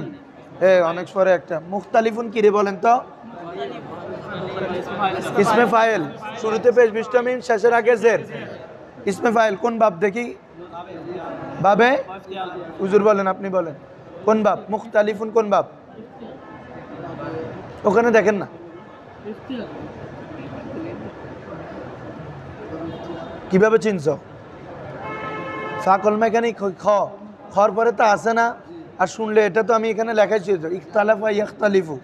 A: অনেক পরে একটা মুখতালিফুন কি রে বলেন তো ইসমে ফাইল শুরুতে পেশ বিশটা মিম শেষের আগে জের ইসমে ফাইল কোন বাপ দেখি বাবে হুজুর বলেন আপনি বলেন কোন বাপ মুখতালিফুন কোন বাপ ওখানে দেখেন না কিভাবে চিনছ ফাকল মেকানিক খ খর পরে তো আসে না আর শুনলে এটা তো আমি এখানে লেখাইছি ইখতালাফা ইয়াখতালিফু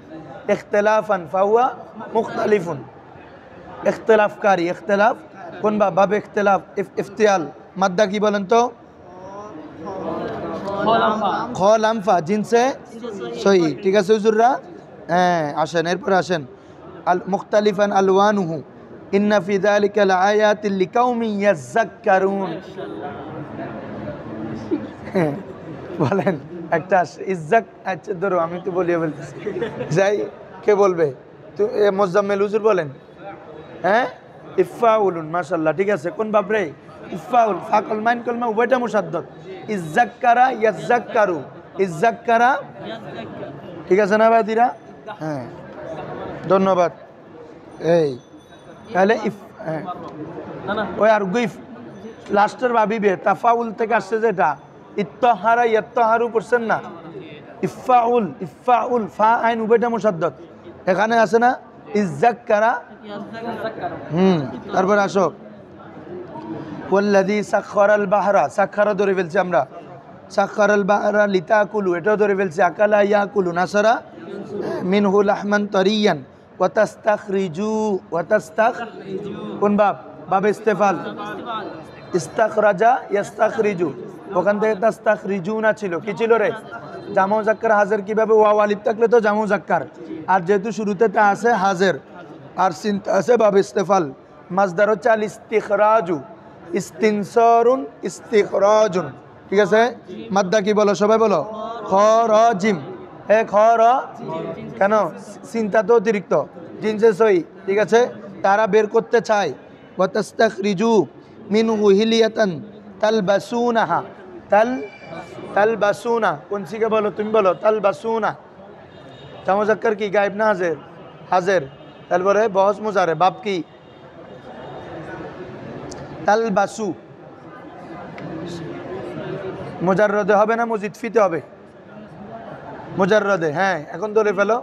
A: ইখতিলাফান ফাহুয়া মুখতালিফুন ইখতিলাফকারী ইখতিলাফ কোন বাপ বাবে ইখতিলাফ ইফতিয়াল মাদ্দা কি বলেন তো খ লামফা জিনসে সহি ঠিক আছে হুজুররা হ্যাঁ আসেন এরপর আসেন আল মুখতালিফান আলওয়ানুহু ইন্না ফি যালিকা লাআয়াতিল লিকাউমি ইয়াযাক্কারুন বলেন একটা ইজ্জাক আচ্ছা ধরো আমি তো বলিয়ে বলতেছি যাই কে বলবে তো মোজাম্মেল হুজুর বলেন হ্যাঁ ইফাউলুন মাশাআল্লাহ ঠিক আছে কোন বাপরে ইফাউল ফাকল মাইন কলমা উভয়টা মুসাদ্দদ ইজ্জাক্কারা ইয়াযাক্কারু ইজ্জাক্কারা ঠিক আছে না বাদিরা হ্যাঁ ধন্যবাদ এই তাহলে ইফ হ্যাঁ ওই আর গুইফ লাস্টের ভাবিবে তাফাউল থেকে আসছে যেটা ইত্তাহারা ইয়াত্তাহারু করছেন না ইফাউল ইফাউল ফা আইন উভয়টা মুসাদ্দদ এখানে আছে না ইজ্জাক্কারা তারপর আসো ওয়াল্লাযী সাখখারাল বাহরা সাখখারা ধরে ফেলছি আমরা সাখখারাল বাহরা লিতাকুলু এটাও ধরে ফেলছি আকালা ইয়াকুলু নাসারা মিনহু লাহমান তারিয়ান ওয়া তাস্তাখরিজু কোন বাব বাবে ইস্তেফাল ইস্তাখরাজা ইয়াস্তাখরিজু ওখান থেকে তাস্তাখরিজুনা ছিল কি ছিল রে জামা মুযাক্কার হাজির কিভাবে ওয়াও আলিফ থাকলে তো জামা মুযাক্কার আর যেহেতু শুরুতে তা আছে হাজির আর সিনটা আছে বাবে ইস্তেফাল মাসদার হচ্ছে আল ইস্তিখরাজু ইস্তিনসারুন ইস্তিখরাজুন ঠিক আছে মাদ্দা কি বলো সবাই বলো খরাজিম খর কেন চিন্তা তো অতিরিক্ত জিনসে সই ঠিক আছে তারা বের করতে চায় ওয়া তাস্তাখরিজু মিনহু হিলিয়াতান তালবাসুনাহা তালবাসুনা কোন সিকে বলো তুমি বলো তালবাসুনা জামা মুযাক্কার কি গায়েব না হাজির হাজির তারপরে বহস মুজারে বাপ কি তালবাসু মুজাররদে হবে না মজিদ ফিতে হবে? মুজাররদে। হ্যাঁ, এখন ধরে ফেলো।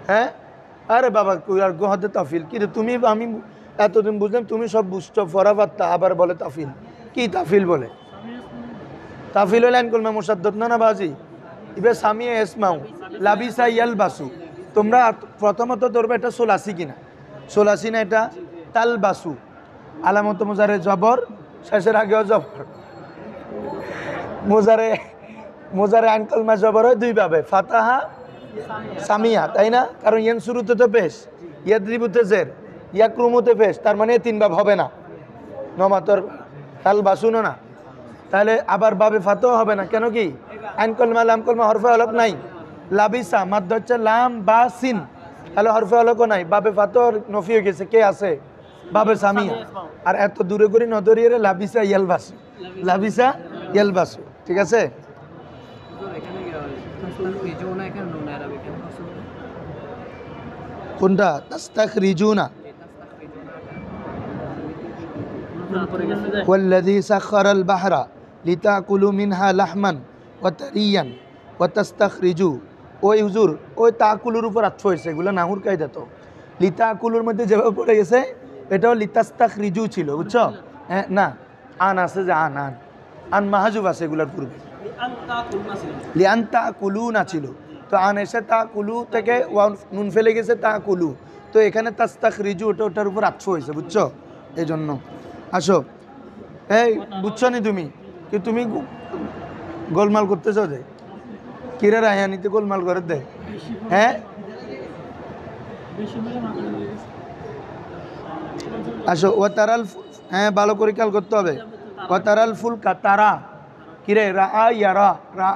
A: হ্যাঁ, আরে বাবা আর গোহাতে তাফিল কি রে তুমি? আমি এতদিন বুঝলাম তুমি সব বুঝছো ফরাফাত্তা, আবার বলে তাফিল। কি তাফিল বলে? তাফিল হলে আইনকুলমা মুসাদ্দত না বাজি ইবে সামিয়ে এসমাউ লাবিসা ইয়ালবাসু। তোমরা প্রথমত ধরবে এটা সোলাসি কিনা, সোলাসি না এটা তালবাসু। আলামত মুজারে জবর, শেষের আগেও জবর। মুজারে মুজারে আইনকুলমা জবর হয় দুই ভাবে, ফাতাহা সামিয়া, তাই না? কারণ ইয়ান শুরুতে তো পেশ, ইয়াদ্রিবুতে জের, ইয়াক্রুমুতে পেশ, তার মানে তিন ভাব হবে না, নমাতর তালবাসুনো না। তাহলে আবার বাবে ফাতেও হবে না, কেন কি? আইন কলমা লাম কলমা হরফে অলক নাই। লাবিসা মাদ্দ হচ্ছে লাম বা সিন, তাহলে হরফে অলকও নাই, বাবে ফাতেও নফি হয়ে গেছে। কে আছে? বাবে সামিয়া। আর এত দূরে করে নদরিয়ে লাবিসা ইয়ালবাসু, লাবিসা ইয়ালবাসু। ঠিক আছে? কোনটা? তাস্তাখরিজুনা। والذي سخر البحر لتأكلوا منها لحما وطريا وتستخرجوا। ওই হুজুর ওই তাকুলুর উপর আত্ম হয়েছে, এগুলো নাহুর কায়দা। তো লিতাকুলুর মধ্যে যেভাবে পড়ে গেছে এটাও লিতাস্তাখরিজু ছিল, বুঝছো? হ্যাঁ, না আন আছে, যে আন আন আন মাহাজুব আছে এগুলোর পূর্বে। লিয়ান তাকুলু না ছিল, তো আন এসে তাকুলু থেকে নুন ফেলে গেছে তাকুলু, তো এখানে তাস্তাখরিজু ওটা ওটার উপর আত্ম হয়েছে, বুঝছো? এই জন্য আসো। এই বুঝছো নি তুমি? কি তুমি গোলমাল করতেছো? যে কিরা রায়ানিতে গোলমাল করে দে। হ্যাঁ, আসো। ও তারাল, হ্যাঁ ভালো করে খেয়াল করতে হবে। ও তারাল ফুল কা তারা কিরে রা ইয়ারা, রা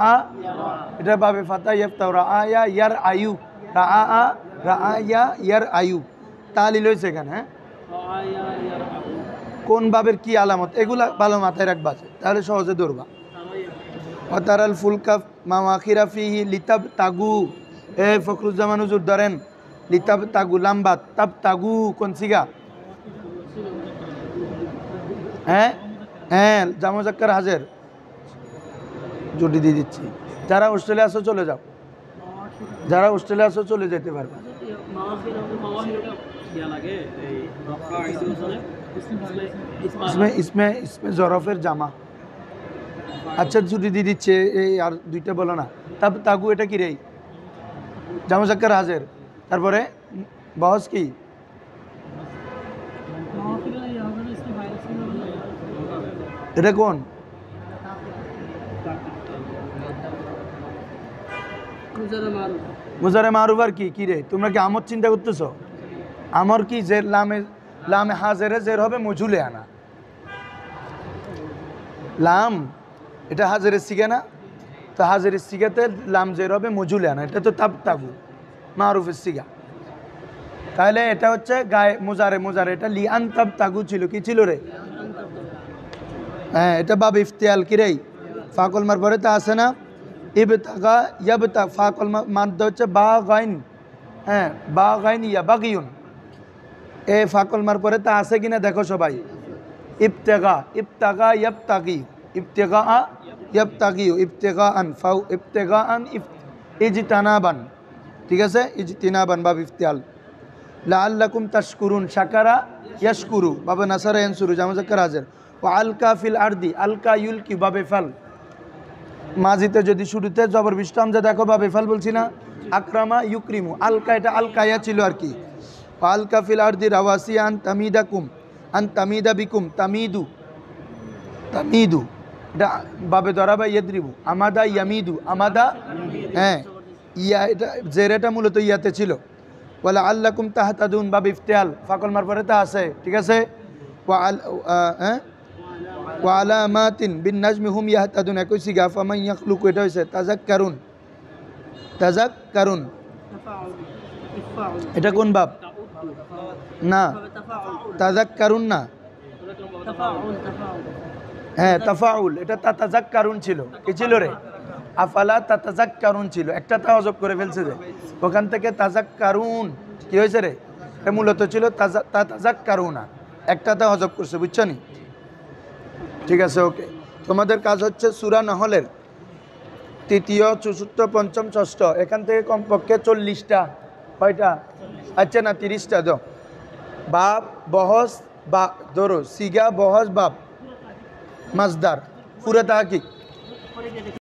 A: এটা বাবে ফাতা ইয়াফতাও, রা ইয়া ইয়ার আয়ু, রা ইয়া ইয়ার আয়ু, তালিল হয়েছে এখানে। হ্যাঁ, কোন বাবের কি আলামত, এগুলা ভালো মাথায় রাখবা, তাহলে সহজে ধরবা। ওয়াতারাল ফুলকা মাওয়াখিরা ফিহি লিতাব তাগু। এ ফখরুজ্জামান হুজুর ধরেন, লিতাব তাগু লাম্বা, তাব তাগু কোন সিগা? হ্যাঁ হ্যাঁ, জামজাক্কার হাজের, জুটি দিয়ে দিচ্ছি। যারা অস্ট্রেলিয়া আসো চলে যাও, যারা অস্ট্রেলিয়া আসো চলে যেতে পারবে। इसमें জরফের জামা। আচ্ছা, জুটি দিয়ে দিচ্ছে। এই আর দুইটা বলো না। তাব তাগু এটা কি রে? জামজাক্কার হাজের। তারপরে বহস কি? এটা কোন? মুজারে মারুফ। আর কি কি রে? তোমরা কি আমর চিন্তা করতেছো? আমর কি জের লামে, লামে হাজেরে জের হবে মজুলে আনা। লাম এটা হাজেরের সিগা না, তো হাজেরের সিগাতে লাম জের হবে মজুলে আনা, এটা তো তাব তাগু মারুফের সিগা। তাহলে এটা হচ্ছে গায়ে মুজারে, মুজারে এটা লিআন তাব তাগু ছিল। কি ছিল রে? হ্যাঁ, এটা বাব ইফতিয়াল কি রে? ফাকল মার পরে তা আছে না, ইবতাগা ইয়াবতা, ফাকল মাদ্দ হচ্ছে বা গাইন। হ্যাঁ, বা গাইন ইয়া বাগিউন। এ ফাকল মার পরে তা আছে কিনা দেখো সবাই। ইবতেগা, ইবতাগা ইয়াবতাগি, ইবতেগা ইয়াবতাগি, ইবতেগা আন, ফাউ ইবতেগা আন, ইজতানাবান। ঠিক আছে, ইজতিনাবান বাব ইফতিয়াল। লাআল্লাকুম তাশকুরুন, শাকারা ইয়াশকুরু, বাবা নাসারা ইয়ানসুরু, জামাজাক্কার হাজির। ও আলকা ফিল আরদি, আলকা ইউলকি বাবে ফাল। মাজিতে যদি শুরুতে জবর বিষ্টাম যে দেখো বাবে ফাল বলছি না। আকরামা ইউক্রিমু, আলকা এটা আলকায়া ছিল আর কি। ও আলকা ফিল আরদি রাওয়াসি আন তামিদাকুম, আন তামিদা বিকুম, তামিদু, তামিদু এটা বাবে ধরাবা ইয়াদ্রিবু, আমাদা ইয়ামিদু, আমাদা। হ্যাঁ, ইয়া এটা জেরেটা মূলত ইয়াতে ছিল। ওয়ালা আল্লাকুম তাহতাদুন বাব ইফতিয়াল, ফাকল মার পরে তা আছে। ঠিক আছে। ওয়া আলামাতিন বিন নাজমি হুম ইয়াহতাদুন, একই সিগা। ফামান ইয়াখলুকু এটা হইছে তাযাক্কারুন, তাযাক্কারুন এটা কোন বাব? না, তাযাক্কারুন না। হ্যাঁ, তাফাউল এটা তাতাযাক্কারুন ছিল। কি ছিল রে? আফালা তাতাযাক্কারুন ছিল, একটা তাওয়াজব করে ফেলছে যে, ওখান থেকে তাযাক্কারুন কি হয়েছে রে? এটা মূলত ছিল তাতাযাক্কারুনা। একটাতে হজব করছে, বুঝছো নি? ঠিক আছে, ওকে। তোমাদের কাজ হচ্ছে সূরা নহলের তৃতীয়, চতুর্থ, পঞ্চম, ষষ্ঠ, এখান থেকে কমপক্ষে 40টা, কয়টা? আচ্ছা না 30টা দাও। বাব, বহস, বা ধরো সিগা, বহস, বাব, মাজদার, পুরা তাহাকিক।